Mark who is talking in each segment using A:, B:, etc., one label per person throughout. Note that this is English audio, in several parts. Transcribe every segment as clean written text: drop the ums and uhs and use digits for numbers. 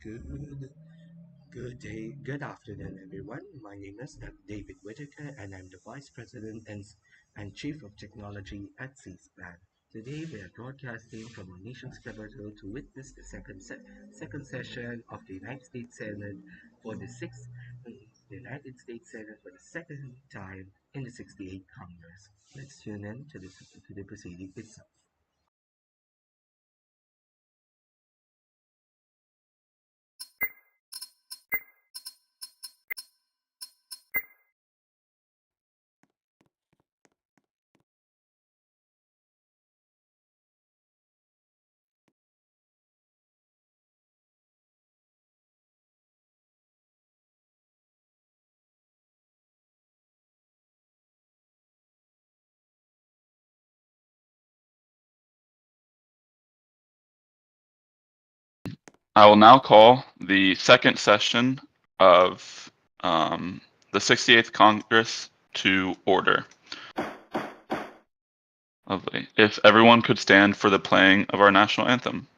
A: Good day, good afternoon, everyone. My name is David Whitaker, and I'm the Vice President and Chief of Technology at C-SPAN. Today, we are broadcasting from our nation's capital to witness the second session of the United States Senate for the United States Senate for the second time in the 68th Congress. Let's tune in to the proceeding itself.
B: I will now call the second session of the 68th Congress to order. Lovely. If everyone could stand for the playing of our national anthem.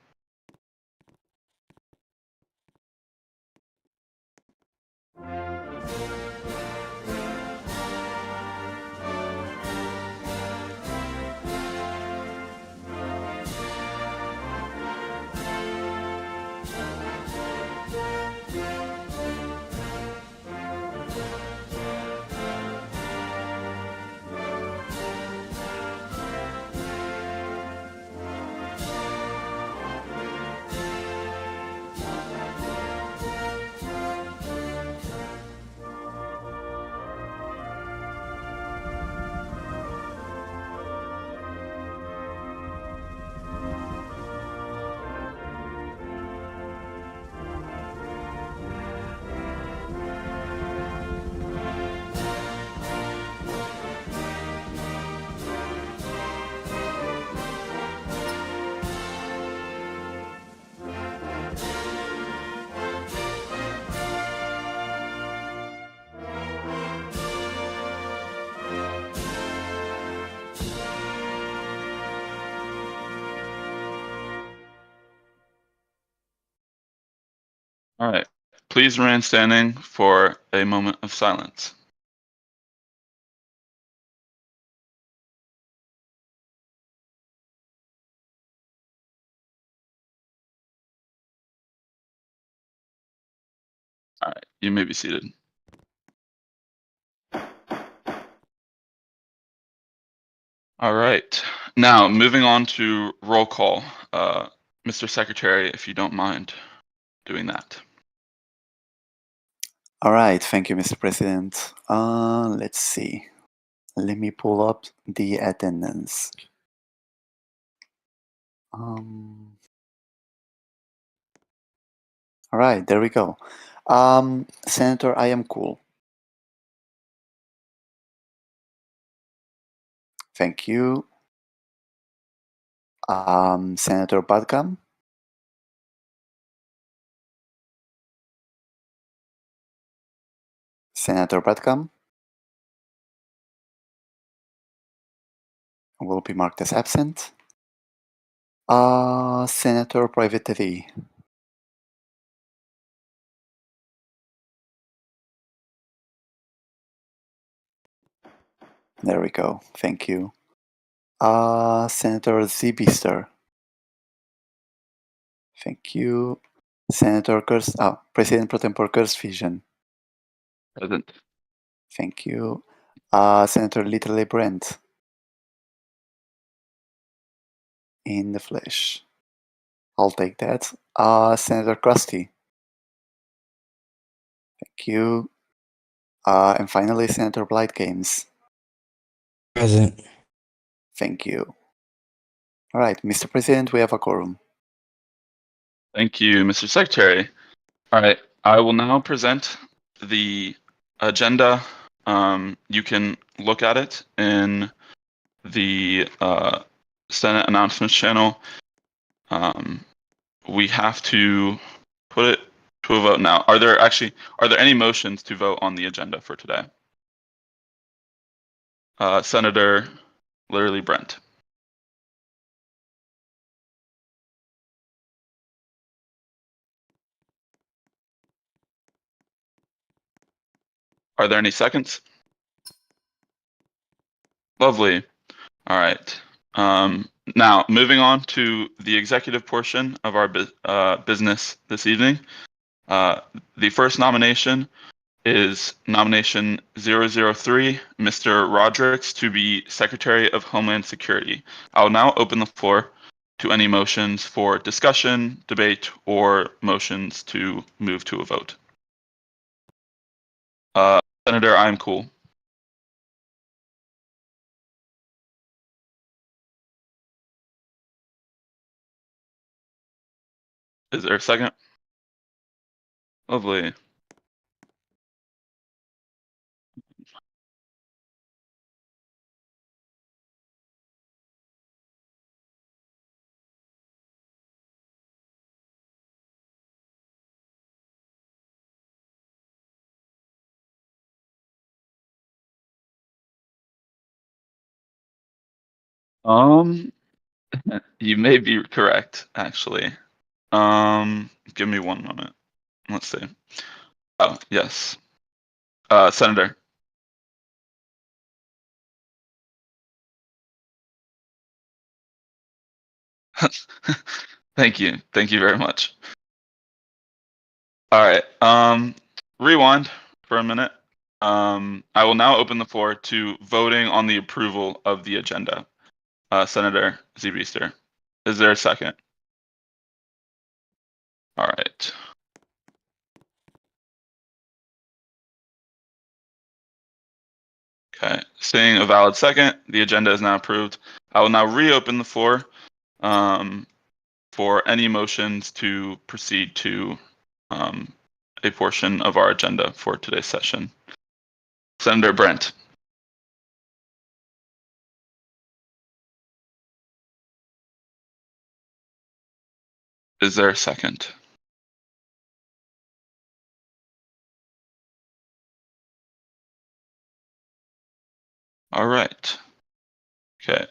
B: All right. Please remain standing for a moment of silence. All right. You may be seated. All right. Now, moving on to roll call. Mr. Secretary, if you don't mind doing that.
C: All right, thank you, Mr. President. Let's see. Let me pull up the attendance. All right, there we go. Senator, I am cool. Thank you. Senator Badcam. Senator Badcam will be marked as absent. Senator Privately. There we go. Thank you. Senator Zibister. Thank you. Senator President Pro Tempore Vision.
B: Present.
C: Thank you. Senator Little Brent. In the flesh. I'll take that. Senator Krusty. Thank you. And finally, Senator Blight Games.
D: Present.
C: Thank you. All right, Mr. President, we have a quorum.
B: Thank you, Mr. Secretary. All right, I will now present the agenda. You can look at it in the Senate announcements channel. We have to put it to a vote now. Are there any motions to vote on the agenda for today? Senator Literally Brent. Are there any seconds? Lovely. All right. Now, moving on to the executive portion of our business this evening. The first nomination is nomination 003, Mr. Rodrigues, to be Secretary of Homeland Security. I will now open the floor to any motions for discussion, debate, or motions to move to a vote. Senator, I'm cool. Is there a second? Lovely. You may be correct, actually. Give me one moment. Let's see. Oh, yes. Senator. Thank you. Thank you very much. All right. Rewind for a minute. I will now open the floor to voting on the approval of the agenda. Senator Zbyster, is there a second? All right. Okay, seeing a valid second, the agenda is now approved. I will now reopen the floor for any motions to proceed to a portion of our agenda for today's session. Senator Brent. Is there a second? All right. Okay.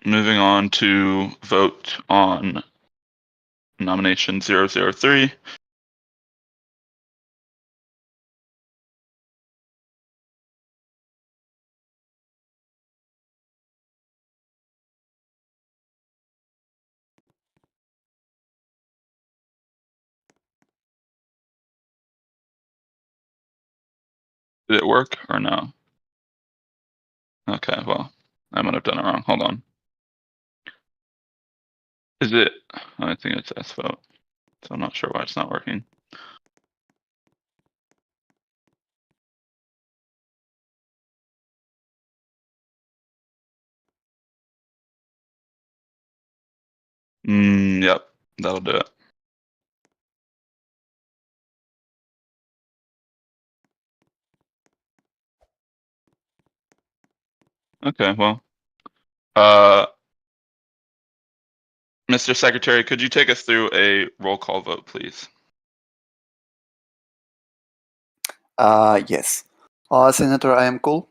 B: Moving on to vote on nomination 003. Did it work or no? Okay, well, I might have done it wrong. Hold on. Is it? I think it's S vote. So I'm not sure why it's not working. Yep, that'll do it. Okay, well, Mr. Secretary, could you take us through a roll call vote, please?
C: Yes. Senator I am cool.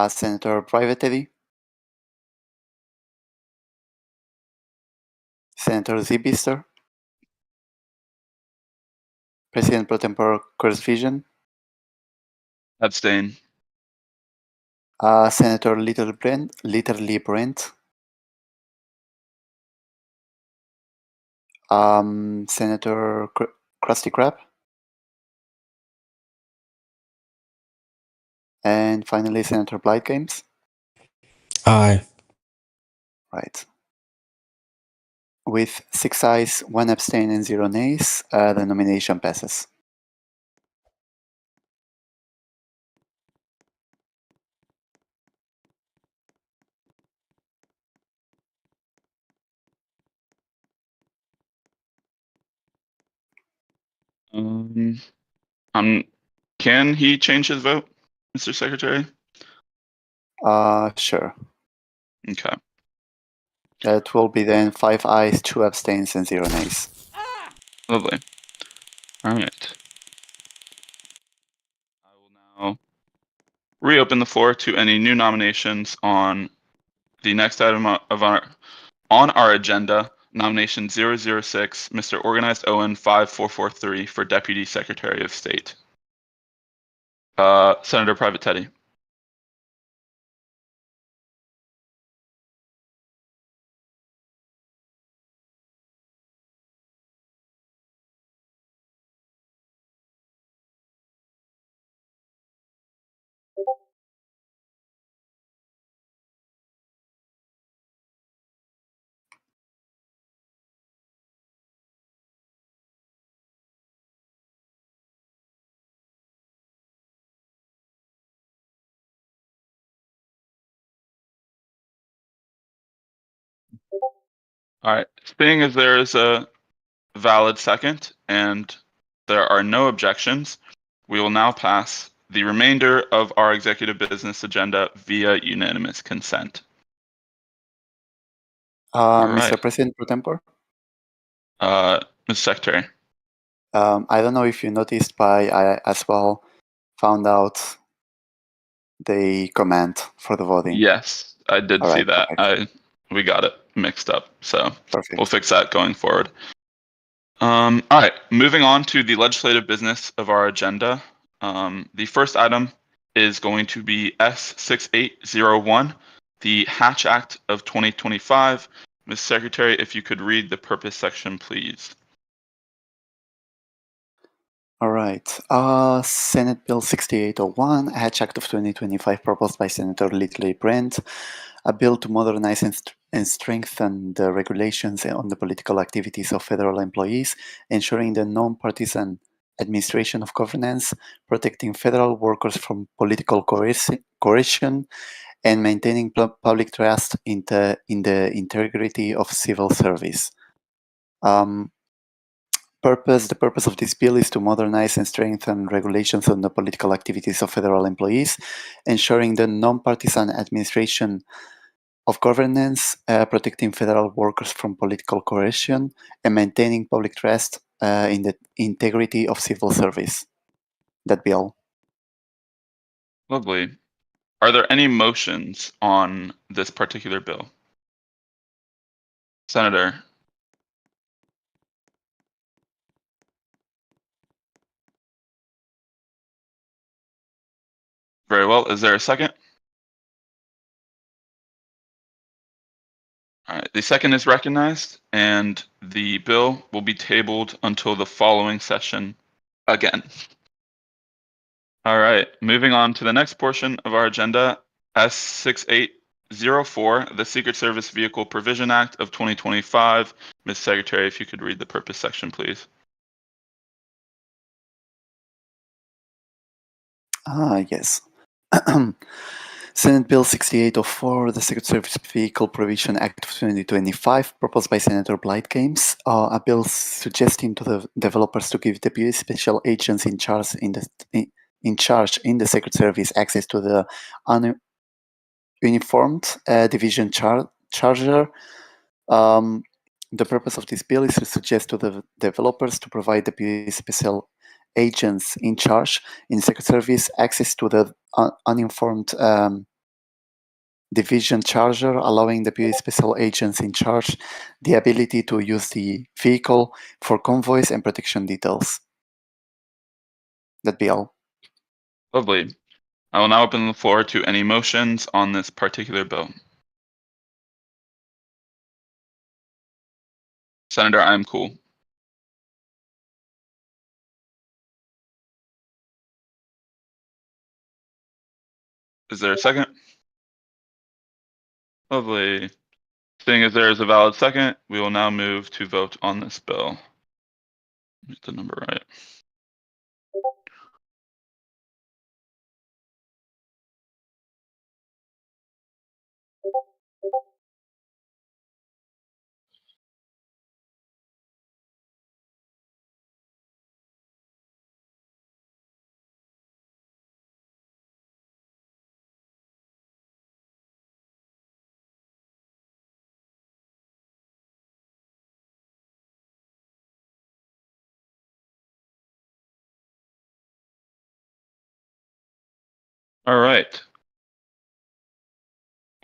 C: Senator Private Eddie. Senator Zbyster. President Pro Tempore Curse Vision.
B: Abstain.
C: Senator Litterly Brent. Senator Krusty Krab. And finally, Senator Blight Games.
D: Aye.
C: Right. With 6 ayes, 1 abstain, and 0 nays, the nomination passes.
B: Can he change his vote, Mr. Secretary?
C: Sure.
B: Okay.
C: That will be then 5 ayes, 2 abstains, and 0 nays.
B: Lovely. All right. I will now reopen the floor to any new nominations on the next item of our agenda, nomination 006, Mr. Organized Owen 5443 for Deputy Secretary of State. Senator Private Teddy. All right. Seeing as there is a valid second and there are no objections, we will now pass the remainder of our executive business agenda via unanimous consent. All
C: Mr.
B: right.
C: President Pro Tempore,
B: Mr. Secretary.
C: I don't know if you noticed, but I as well found out the command for the voting.
B: Yes, I did
C: All
B: see
C: right,
B: that.
C: perfect.
B: We got it mixed up, so
C: Perfect.
B: we'll fix that going forward. All right, moving on to the legislative business of our agenda. The first item is going to be S6801, the Hatch Act of 2025. Ms. Secretary, if you could read the purpose section, please.
C: All right. Senate Bill 6801, Hatch Act of 2025, proposed by Senator Little Brent, a bill to modernize and strengthen the regulations on the political activities of federal employees, ensuring the non-partisan administration of governance, protecting federal workers from political coercion, and maintaining public trust in the integrity of civil service. The purpose of this bill is to modernize and strengthen regulations on the political activities of federal employees, ensuring the non-partisan administration of governance, protecting federal workers from political coercion, and maintaining public trust in the integrity of civil service. That bill.
B: Lovely. Are there any motions on this particular bill? Senator. Very well. Is there a second? All right. The second is recognized, and the bill will be tabled until the following session again. All right. Moving on to the next portion of our agenda, S6804, the Secret Service Vehicle Provision Act of 2025. Ms. Secretary, if you could read the purpose section, please.
C: Yes. Senate Bill 6804, the Secret Service Vehicle Provision Act of 2025, proposed by Senator Blythe Games, a bill suggesting to the developers to give deputy special agents in charge in the Secret Service access to the uniformed division charger. The purpose of this bill is to suggest to the developers to provide deputy special agents in charge in Secret Service access to the uninformed division charger, allowing deputy special agents in charge the ability to use the vehicle for convoys and protection details. That'd be all.
B: Lovely. I will now open the floor to any motions on this particular bill. Senator, I'm cool. Is there a second? Lovely. Seeing as there is a valid second, we will now move to vote on this bill. Get the number right. All right.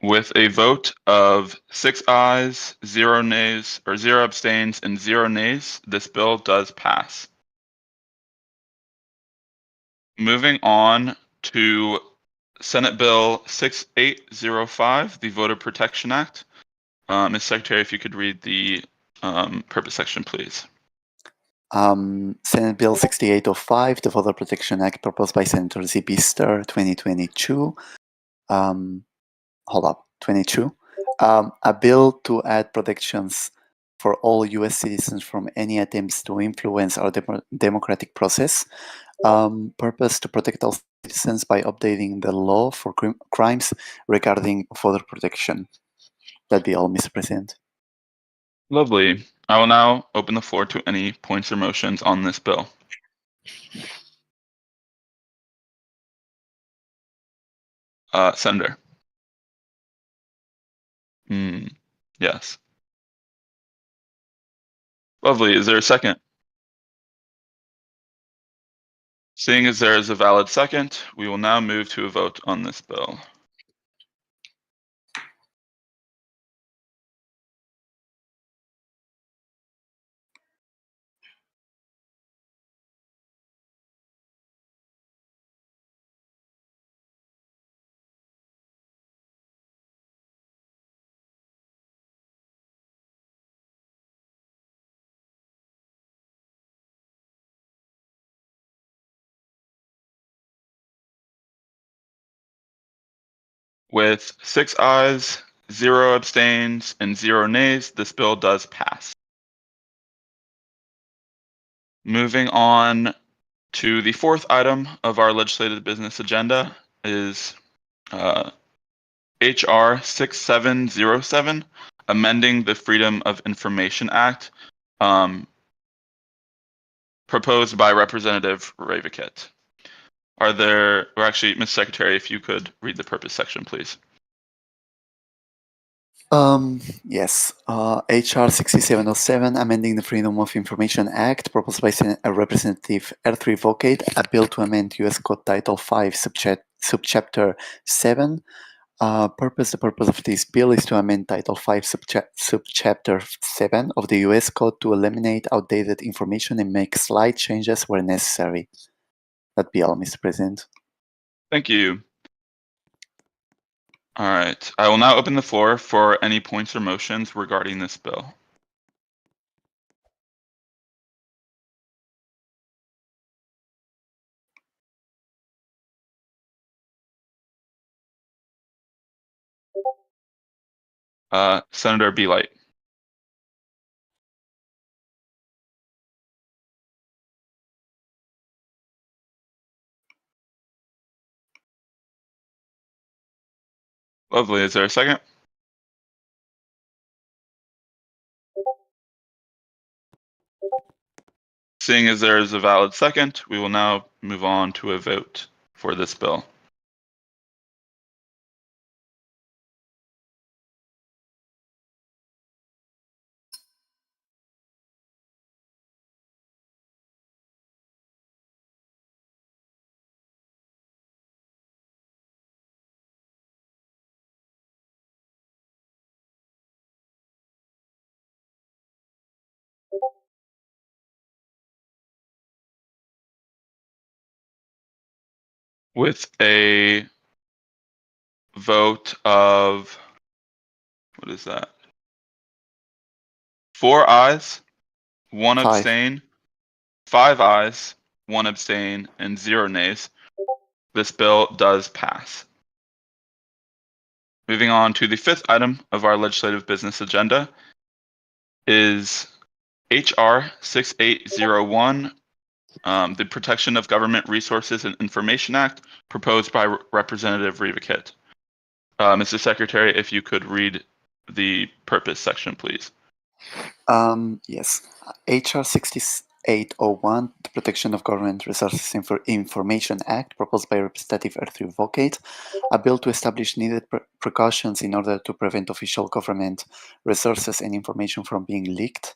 B: With a vote of 6 ayes, 0 nays, or 0 abstains, and 0 nays, this bill does pass. Moving on to Senate Bill 6805, the Voter Protection Act. Ms. Secretary, if you could read the purpose section, please.
C: Senate Bill 6805, the Voter Protection Act, proposed by Senator Z. Bister, 2022. Hold up, 22. A bill to add protections for all U.S. citizens from any attempts to influence our democratic process. Purpose to protect all citizens by updating the law for crimes regarding voter protection. That'd be all, Mr. President.
B: Lovely. I will now open the floor to any points or motions on this bill. Senator. Yes. Lovely. Is there a second? Seeing as there is a valid second, we will now move to a vote on this bill. With 6 ayes, 0 abstains, and 0 nays, this bill does pass. Moving on to the fourth item of our legislative business agenda is HR 6707, amending the Freedom of Information Act, proposed by Representative Ravakitt. Ms. Secretary, if you could read the purpose section, please.
C: Yes. HR 6707, amending the Freedom of Information Act, proposed by Representative R3 Vocate, a bill to amend U.S. Code Title 5, Subchapter 7. The purpose of this bill is to amend Title 5, Subchapter 7 of the U.S. Code to eliminate outdated information and make slight changes where necessary. That'd be all, Mr. President.
B: Thank you. All right. I will now open the floor for any points or motions regarding this bill. Senator Belite. Lovely. Is there a second? Seeing as there is a valid second, we will now move on to a vote for this bill. With a vote of, what is that? 4 ayes, 1 abstain, 5 ayes, 1 abstain, and 0 nays, this bill does pass. Moving on to the fifth item of our legislative business agenda is HR 6801, the Protection of Government Resources and Information Act, proposed by Representative Ravakitt. Mr. Secretary, if you could read the purpose section, please.
C: Yes. HR 6801, the Protection of Government Resources Information Act, proposed by Representative R3 Vocate, a bill to establish needed precautions in order to prevent official government resources and information from being leaked.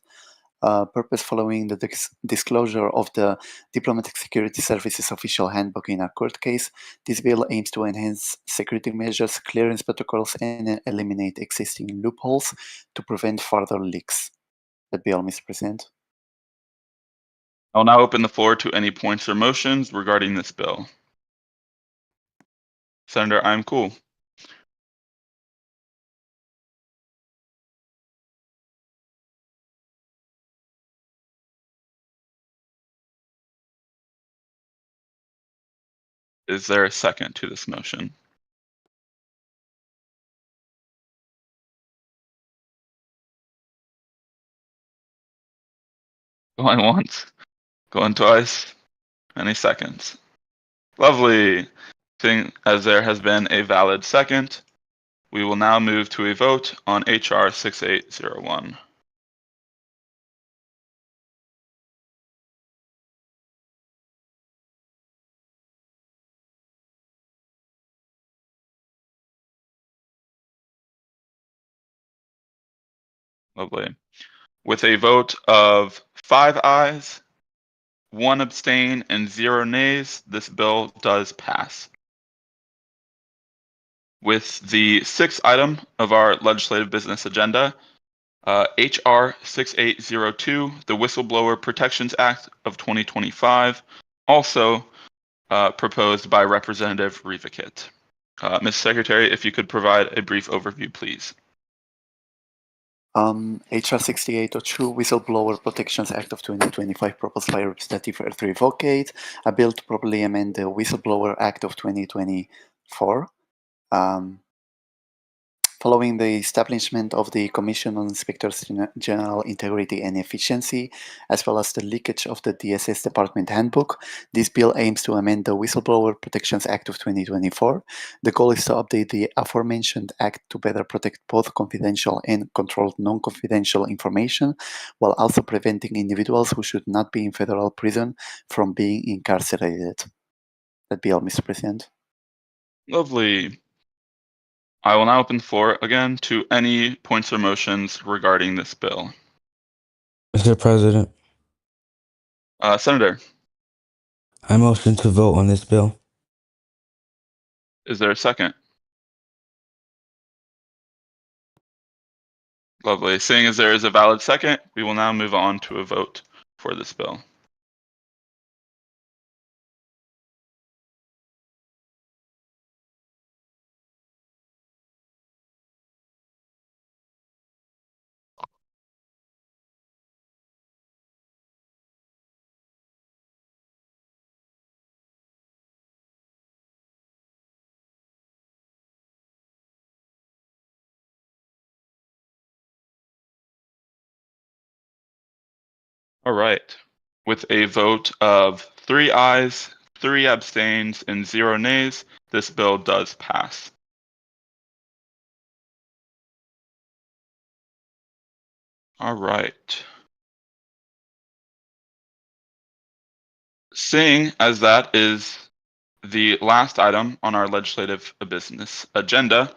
C: Purpose: following the disclosure of the Diplomatic Security Services Official Handbook in our court case, this bill aims to enhance security measures, clearance protocols, and eliminate existing loopholes to prevent further leaks. That bill, Mr. President.
B: I'll now open the floor to any points or motions regarding this bill. Senator I'm Cool. Is there a second to this motion? Going once, going twice, any seconds? Lovely. Seeing as there has been a valid second, we will now move to a vote on HR 6801. Lovely. With a vote of 5 ayes, 1 abstain, and 0 nays, this bill does pass. With the 6th item of our legislative business agenda, HR 6802, the Whistleblower Protections Act of 2025, also proposed by Representative Rivakit. Ms. Secretary, if you could provide a brief overview, please.
C: HR 6802, Whistleblower Protections Act of 2025, proposed by Representative Earth Revocate, a bill to properly amend the Whistleblower Act of 2024. Following the establishment of the Commission on Inspectors General Integrity and Efficiency, as well as the leakage of the DSS Department Handbook, this bill aims to amend the Whistleblower Protections Act of 2024. The goal is to update the aforementioned act to better protect both confidential and controlled non-confidential information, while also preventing individuals who should not be in federal prison from being incarcerated. That be all, Mr. President.
B: Lovely. I will now open the floor again to any points or motions regarding this bill.
D: Mr. President,
B: Senator,
D: I motion to vote on this bill.
B: is there a second? Lovely. Seeing as there is a valid second, we will now move on to a vote for this bill. All right. With a vote of 3 ayes, 3 abstains, and 0 nays, this bill does pass. All right. Seeing as that is the last item on our legislative business agenda,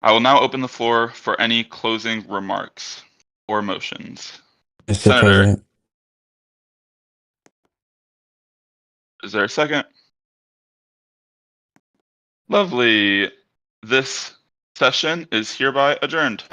B: I will now open the floor for any closing remarks or motions.
D: Mr.
B: Senator,
D: President,
B: is there a second? Lovely. This session is hereby adjourned.